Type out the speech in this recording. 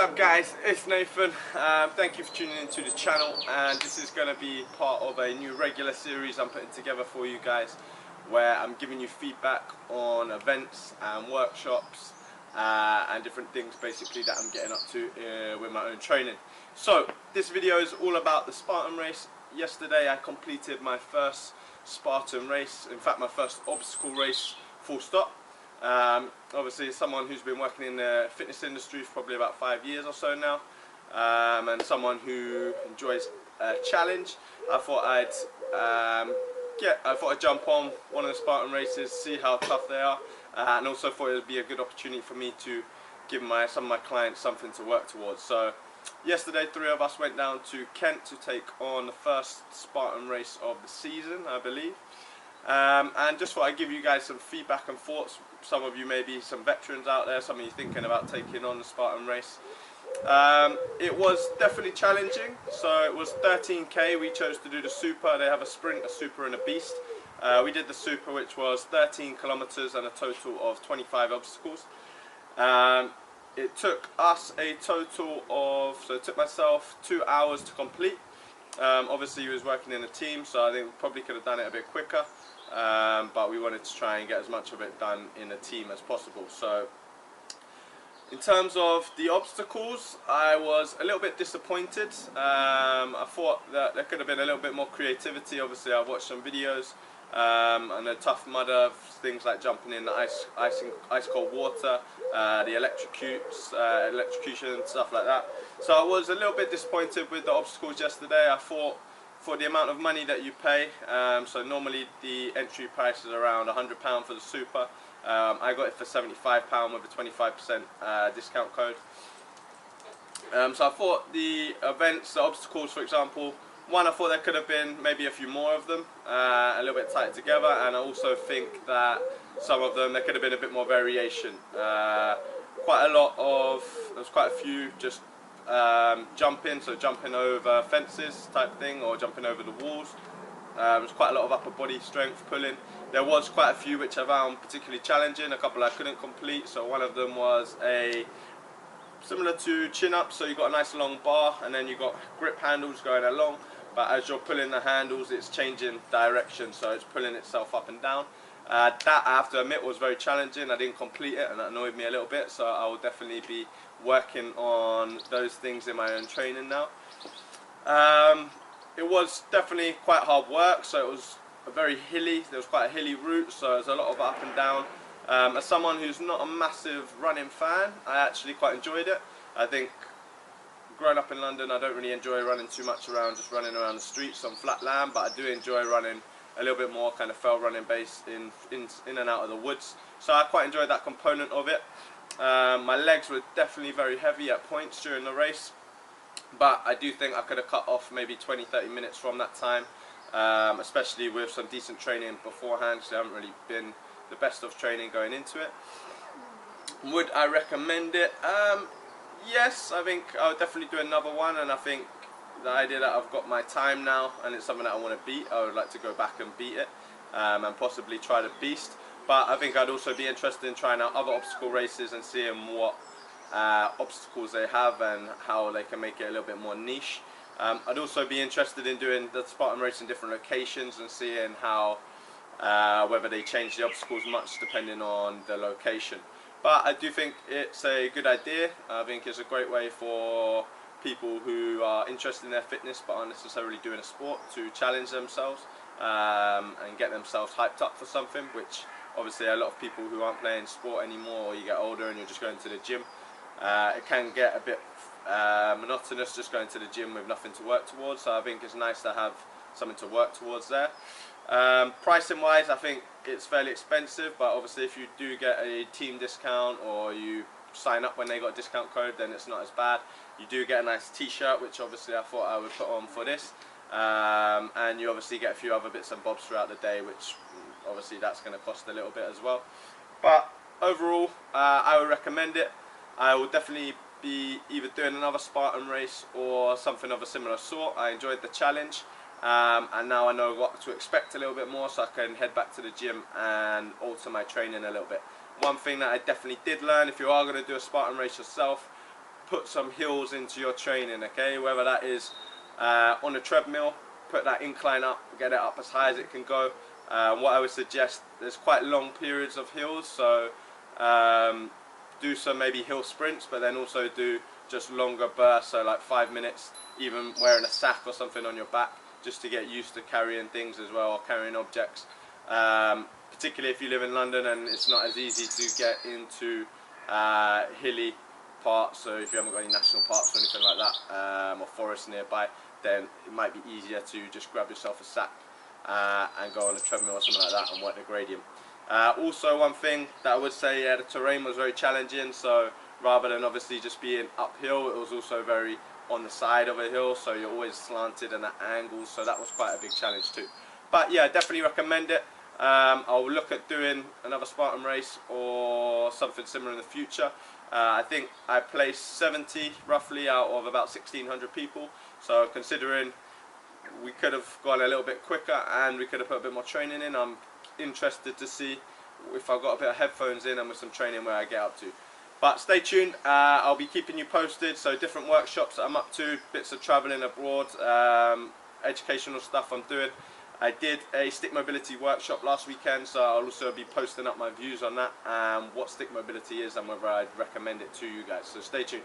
up guys, it's Nathan. Thank you for tuning into the channel, and this is going to be part of a new regular series I'm putting together for you guys, where I'm giving you feedback on events and workshops and different things basically that I'm getting up to with my own training. So this video is all about the Spartan Race. Yesterday I completed my first Spartan Race, in fact my first obstacle race full stop. Obviously someone who's been working in the fitness industry for probably about 5 years or so now, and someone who enjoys a challenge, I thought I'd jump on one of the Spartan races, see how tough they are, and also thought it would be a good opportunity for me to give some of my clients something to work towards. So yesterday 3 of us went down to Kent to take on the first Spartan race of the season, I believe. And just thought I'd give you guys some feedback and thoughts. Some of you may be some veterans out there, some of you thinking about taking on the Spartan race. It was definitely challenging. So it was 13k, we chose to do the super. They have a sprint, a super and a beast. We did the super, which was 13 kilometers and a total of 25 obstacles. It took us a total of, so it took myself 2 hours to complete. Obviously he was working in a team, so I think we probably could have done it a bit quicker. But we wanted to try and get as much of it done in a team as possible. So in terms of the obstacles, I was a little bit disappointed. I thought that there could have been a little bit more creativity. Obviously I watched some videos and the Tough Mudder, things like jumping in the ice cold water, the electrocution, stuff like that. So I was a little bit disappointed with the obstacles yesterday. I thought for the amount of money that you pay, so normally the entry price is around £100 for the super. I got it for £75 with a 25% discount code. So I thought the events, the obstacles for example, one, I thought there could have been maybe a few more of them, a little bit tight together, and I also think that some of them there could have been a bit more variation. Quite a few just jumping, so jumping over fences type thing, or jumping over the walls. There's quite a lot of upper body strength pulling. There was quite a few which I found particularly challenging, a couple I couldn't complete. So one of them was similar to chin up, so you got a nice long bar and then you got grip handles going along, but as you're pulling the handles it's changing direction, so it's pulling itself up and down. That I have to admit was very challenging. I didn't complete it and that annoyed me a little bit, so I will definitely be working on those things in my own training now. It was definitely quite hard work, so it was very hilly. There was quite a hilly route, so there's a lot of up and down. As someone who's not a massive running fan, I actually quite enjoyed it. I think growing up in London I don't really enjoy running too much around, just running around the streets on flat land, but I do enjoy running a little bit more kind of fell running based in and out of the woods. So I quite enjoyed that component of it. My legs were definitely very heavy at points during the race, but I do think I could have cut off maybe 20-30 minutes from that time, especially with some decent training beforehand, because I haven't really been the best of training going into it. Would I recommend it? Yes, I think I would definitely do another one, and I think the idea that I've got my time now and it's something that I want to beat, I would like to go back and beat it, and possibly try the beast. But I think I'd also be interested in trying out other obstacle races and seeing what obstacles they have and how they can make it a little bit more niche. I'd also be interested in doing the Spartan Race in different locations and seeing how whether they change the obstacles much depending on the location. But I do think it's a good idea. I think it's a great way for people who are interested in their fitness but aren't necessarily doing a sport to challenge themselves and get themselves hyped up for something, which obviously a lot of people who aren't playing sport anymore, or you get older and you're just going to the gym, it can get a bit monotonous just going to the gym with nothing to work towards. So I think it's nice to have something to work towards there. Pricing wise, I think it's fairly expensive, but obviously if you do get a team discount or you sign up when they got a discount code, then it's not as bad. You do get a nice t-shirt, which obviously I thought I would put on for this, and you obviously get a few other bits and bobs throughout the day, which obviously that's going to cost a little bit as well. But overall I would recommend it. I will definitely be either doing another Spartan race or something of a similar sort. I enjoyed the challenge, and now I know what to expect a little bit more, so I can head back to the gym and alter my training a little bit. One thing that I definitely did learn, if you are going to do a Spartan race yourself, put some hills into your training, okay? Whether that is on a treadmill, put that incline up, get it up as high as it can go. What I would suggest, there's quite long periods of hills, so do some maybe hill sprints, but then also do just longer bursts, so like 5 minutes, even wearing a sack or something on your back, just to get used to carrying things as well, or carrying objects. Particularly if you live in London and it's not as easy to get into hilly parts, so if you haven't got any national parks or anything like that, or forests nearby, then it might be easier to just grab yourself a sack and go on a treadmill or something like that and work the gradient. Also, one thing that I would say, the terrain was very challenging, so rather than obviously just being uphill, it was also very on the side of a hill, so you're always slanted and at angles, so that was quite a big challenge too. But yeah, definitely recommend it. I'll look at doing another Spartan race or something similar in the future. I think I placed 70 roughly out of about 1,600 people, so considering we could have gone a little bit quicker and we could have put a bit more training in, I'm interested to see if I've got a bit of headphones in and with some training where I get up to. But stay tuned, I'll be keeping you posted, so different workshops that I'm up to, bits of travelling abroad, educational stuff I'm doing. I did a stick mobility workshop last weekend, so I'll also be posting up my views on that, what stick mobility is and whether I'd recommend it to you guys, so stay tuned.